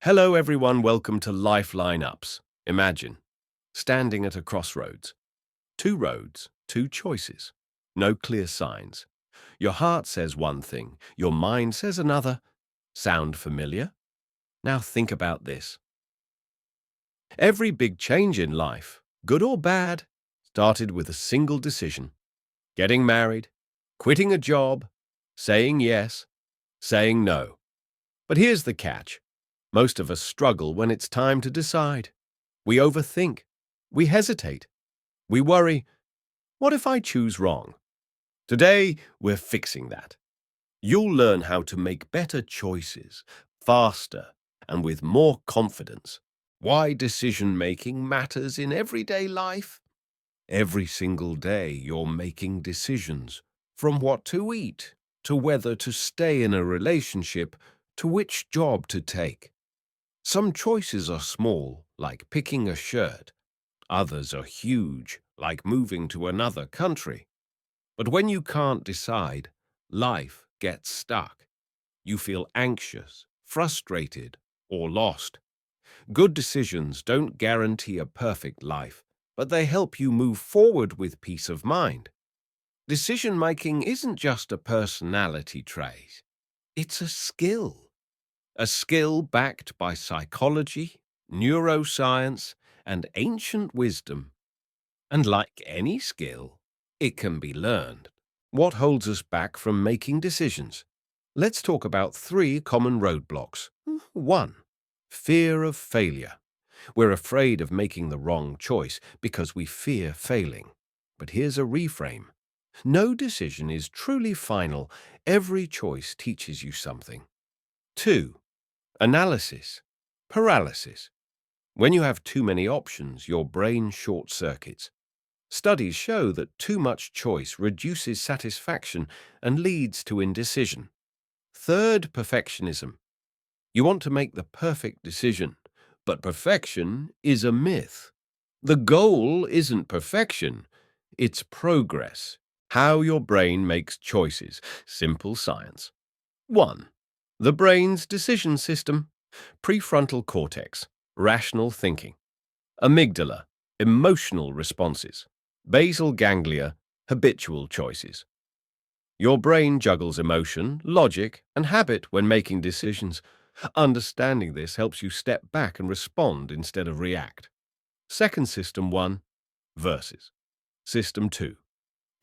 Hello, everyone. Welcome to Lifeline Ups. Imagine standing at a crossroads. Two roads, two choices. No clear signs. Your heart says one thing, your mind says another. Sound familiar? Now think about this. Every big change in life, good or bad, started with a single decision. Getting married, quitting a job, saying yes, saying no. But here's the catch. Most of us struggle when it's time to decide. We overthink. We hesitate. We worry, what if I choose wrong? Today, we're fixing that. You'll learn how to make better choices, faster, and with more confidence. Why decision-making matters in everyday life? Every single day, you're making decisions. From what to eat, to whether to stay in a relationship, to which job to take. Some choices are small, like picking a shirt. Others are huge, like moving to another country. But when you can't decide, life gets stuck. You feel anxious, frustrated, or lost. Good decisions don't guarantee a perfect life, but they help you move forward with peace of mind. Decision-making isn't just a personality trait. It's a skill. A skill backed by psychology, neuroscience, and ancient wisdom. And like any skill, it can be learned. What holds us back from making decisions? Let's talk about 3 common roadblocks. 1. Fear of failure. We're afraid of making the wrong choice because we fear failing. But here's a reframe. No decision is truly final. Every choice teaches you something. 2. Analysis. Paralysis. When you have too many options, your brain short-circuits. Studies show that too much choice reduces satisfaction and leads to indecision. 3rd, perfectionism. You want to make the perfect decision, but perfection is a myth. The goal isn't perfection, it's progress. How your brain makes choices. Simple science. 1. The brain's decision system. Prefrontal cortex, rational thinking. Amygdala, emotional responses. Basal ganglia, habitual choices. Your brain juggles emotion, logic, and habit when making decisions. Understanding this helps you step back and respond instead of react. Second system 1, versus. System 2,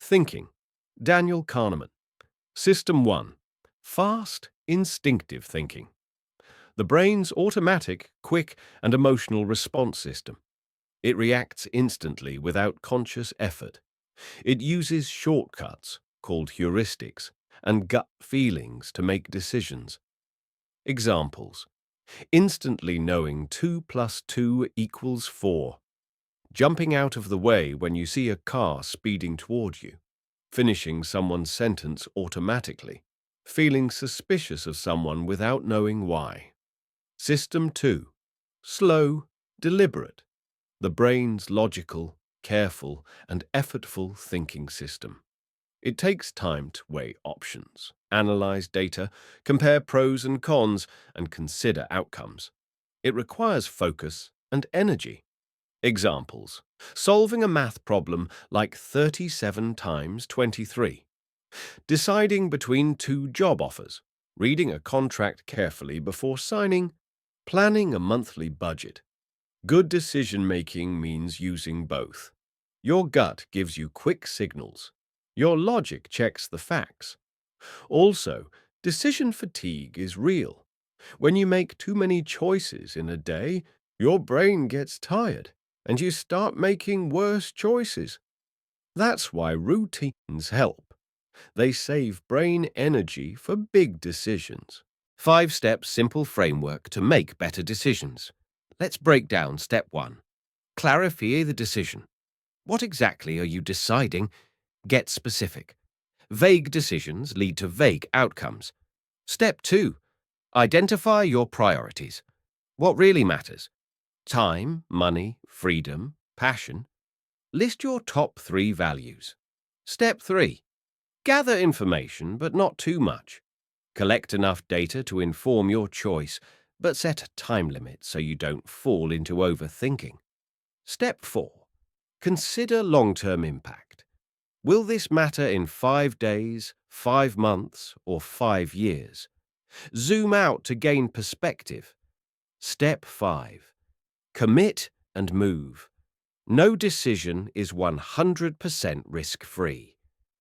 thinking. Daniel Kahneman. System 1, fast, instinctive thinking. The brain's automatic, quick, and emotional response system. It reacts instantly without conscious effort. It uses shortcuts, called heuristics, and gut feelings to make decisions. Examples. Instantly knowing 2 plus 2 equals 4. Jumping out of the way when you see a car speeding toward you. Finishing someone's sentence automatically. Feeling suspicious of someone without knowing why. System 2. Slow, deliberate. The brain's logical, careful, and effortful thinking system. It takes time to weigh options, analyze data, compare pros and cons, and consider outcomes. It requires focus and energy. Examples. Solving a math problem like 37 times 23. Deciding between 2 job offers. Reading a contract carefully before signing. Planning a monthly budget. Good decision-making means using both. Your gut gives you quick signals. Your logic checks the facts. Also, decision fatigue is real. When you make too many choices in a day, your brain gets tired, and you start making worse choices. That's why routines help. They save brain energy for big decisions. 5-step simple framework to make better decisions. Let's break down step 1. Clarify the decision. What exactly are you deciding? Get specific. Vague decisions lead to vague outcomes. Step 2. Identify your priorities. What really matters? Time, money, freedom, passion. List your top 3 values. Step 3. Gather information, but not too much. Collect enough data to inform your choice, but set a time limit so you don't fall into overthinking. Step 4. Consider long-term impact. Will this matter in 5 days, 5 months, or 5 years? Zoom out to gain perspective. Step 5. Commit and move. No decision is 100% risk-free.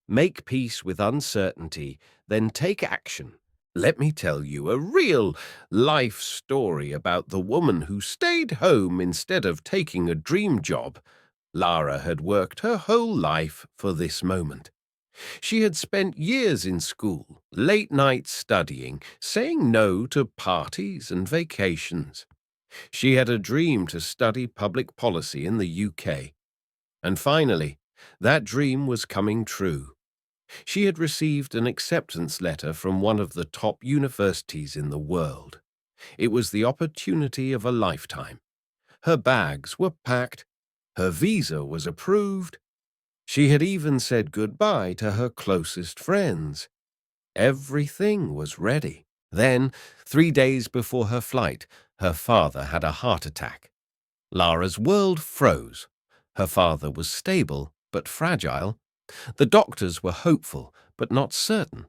Make peace with uncertainty, then take action. Let me tell you a real life story about the woman who stayed home instead of taking a dream job. Lara had worked her whole life for this moment. She had spent years in school, late nights studying, saying no to parties and vacations. She had a dream to study public policy in the UK. And finally, that dream was coming true. She had received an acceptance letter from one of the top universities in the world. It was the opportunity of a lifetime. Her bags were packed. Her visa was approved. She had even said goodbye to her closest friends. Everything was ready. Then, 3 days before her flight, her father had a heart attack. Lara's world froze. Her father was stable but fragile. The doctors were hopeful but not certain.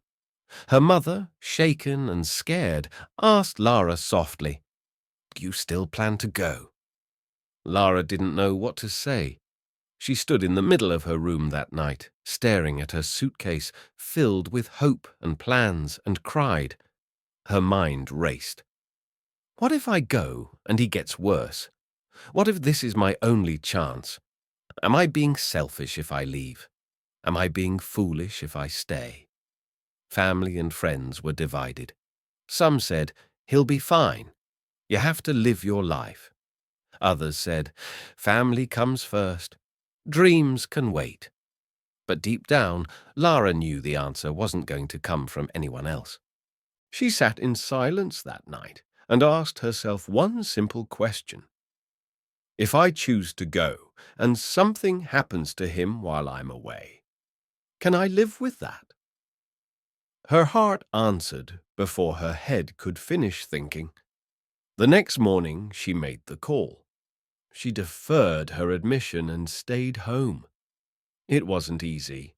Her mother, shaken and scared, asked Lara softly, "Do you still plan to go?" Lara didn't know what to say. She stood in the middle of her room that night, staring at her suitcase filled with hope and plans, and cried. Her mind raced. What if I go and he gets worse? What if this is my only chance? Am I being selfish if I leave? Am I being foolish if I stay? Family and friends were divided. Some said, "He'll be fine. You have to live your life." Others said, "Family comes first. Dreams can wait." But deep down, Lara knew the answer wasn't going to come from anyone else. She sat in silence that night and asked herself one simple question. If I choose to go and something happens to him while I'm away, can I live with that? Her heart answered before her head could finish thinking. The next morning, she made the call. She deferred her admission and stayed home. It wasn't easy.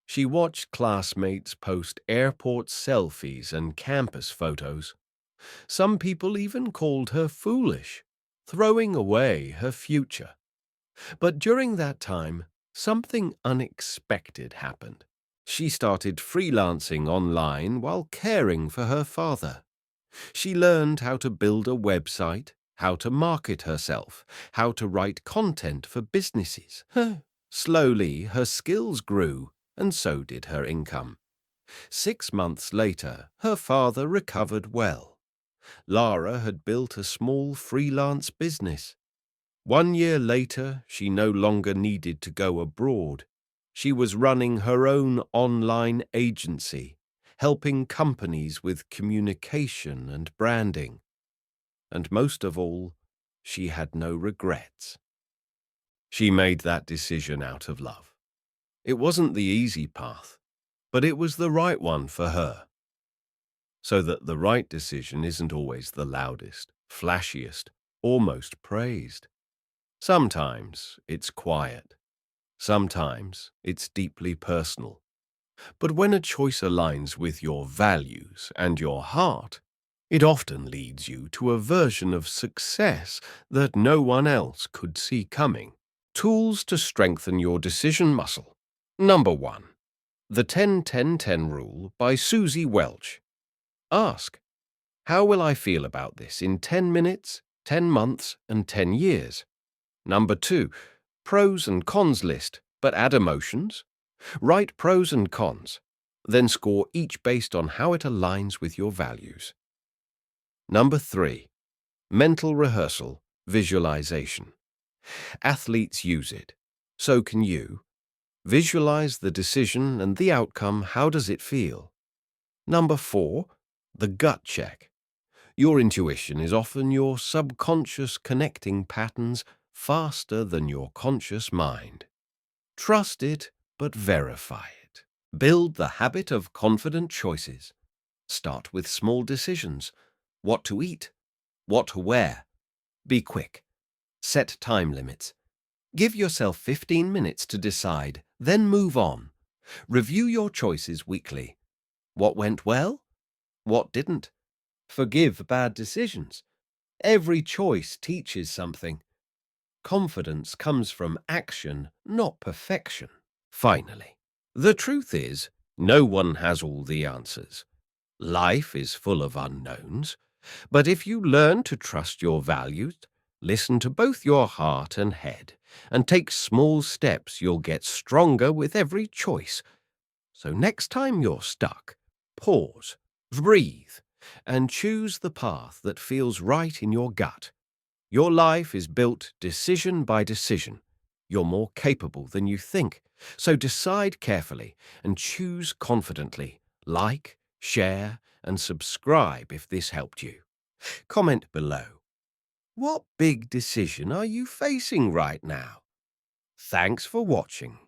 She watched classmates post airport selfies and campus photos. Some people even called her foolish, throwing away her future. But during that time, something unexpected happened. She started freelancing online while caring for her father. She learned how to build a website, how to market herself, how to write content for businesses. Slowly, her skills grew, and so did her income. 6 months later, her father recovered well. Lara had built a small freelance business. 1 year later, she no longer needed to go abroad. She was running her own online agency, helping companies with communication and branding. And most of all, she had no regrets. She made that decision out of love. It wasn't the easy path, but it was the right one for her. So that the right decision isn't always the loudest, flashiest, or most praised. Sometimes it's quiet. Sometimes it's deeply personal. But when a choice aligns with your values and your heart, it often leads you to a version of success that no one else could see coming. Tools to strengthen your decision muscle. Number 1. The 10-10-10 Rule by Susie Welch. Ask, how will I feel about this in 10 minutes, 10 months, and 10 years? Number 2. Pros and cons list, but add emotions. Write pros and cons, then score each based on how it aligns with your values. Number 3. Mental rehearsal, visualization. Athletes use it. So can you. Visualize the decision and the outcome. How does it feel? Number 4. The gut check. Your intuition is often your subconscious connecting patterns faster than your conscious mind. Trust it, but verify it. Build the habit of confident choices. Start with small decisions. What to eat, What to wear? Be quick. Set time limits. Give yourself 15 minutes to decide, then move on. Review your choices weekly. What went well? What didn't? Forgive bad decisions. Every choice teaches something. Confidence comes from action, not perfection. Finally, the truth is, no one has all the answers. Life is full of unknowns, but if you learn to trust your values, listen to both your heart and head, and take small steps, you'll get stronger with every choice. So next time you're stuck, pause, breathe, and choose the path that feels right in your gut. Your life is built decision by decision. You're more capable than you think. So decide carefully and choose confidently. Like, share, and subscribe if this helped you. Comment below. What big decision are you facing right now? Thanks for watching.